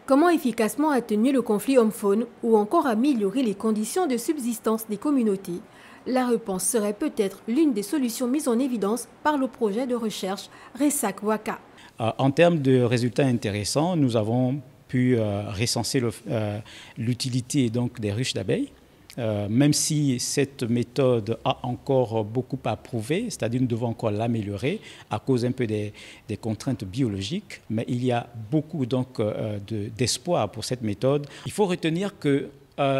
Comment efficacement atténuer le conflit homme-faune ou encore améliorer les conditions de subsistance des communautés? La réponse serait peut-être l'une des solutions mises en évidence par le projet de recherche Resac Waka. En termes de résultats intéressants, nous avons pu recenser l'utilité des ruches d'abeilles. Même si cette méthode a encore beaucoup à prouver, c'est-à-dire nous devons encore l'améliorer à cause un peu des contraintes biologiques, mais il y a beaucoup d'espoir pour cette méthode. Il faut retenir que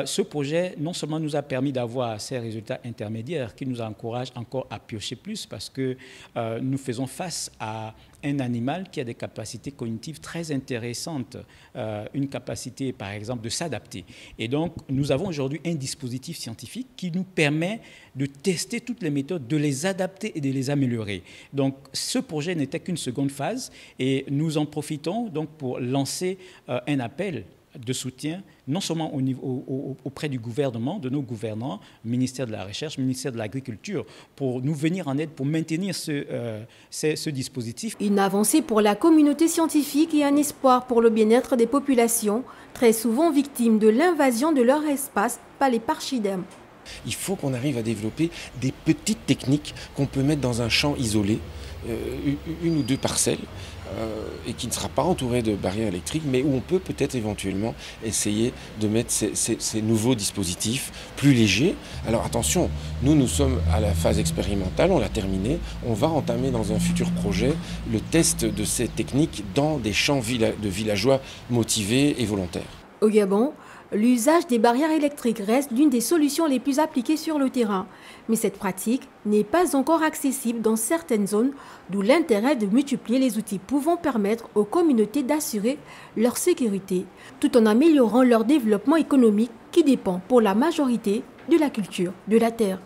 ce projet non seulement nous a permis d'avoir ces résultats intermédiaires qui nous encouragent encore à piocher plus parce que nous faisons face à un animal qui a des capacités cognitives très intéressantes, une capacité par exemple de s'adapter. Et donc nous avons aujourd'hui un dispositif scientifique qui nous permet de tester toutes les méthodes, de les adapter et de les améliorer. Donc ce projet n'était qu'une seconde phase et nous en profitons donc pour lancer un appel de soutien, non seulement auprès du gouvernement, de nos gouvernants, ministère de la Recherche, ministère de l'Agriculture, pour nous venir en aide, pour maintenir ce dispositif. Une avancée pour la communauté scientifique et un espoir pour le bien-être des populations, très souvent victimes de l'invasion de leur espace par les pachydermes. Il faut qu'on arrive à développer des petites techniques qu'on peut mettre dans un champ isolé, une ou deux parcelles, et qui ne sera pas entouré de barrières électriques, mais où on peut peut-être éventuellement essayer de mettre ces nouveaux dispositifs plus légers. Alors attention, nous sommes à la phase expérimentale, on l'a terminée, on va entamer dans un futur projet le test de ces techniques dans des champs de villageois motivés et volontaires. Au Gabon, l'usage des barrières électriques reste l'une des solutions les plus appliquées sur le terrain. Mais cette pratique n'est pas encore accessible dans certaines zones, d'où l'intérêt de multiplier les outils pouvant permettre aux communautés d'assurer leur sécurité, tout en améliorant leur développement économique qui dépend pour la majorité de la culture de la terre.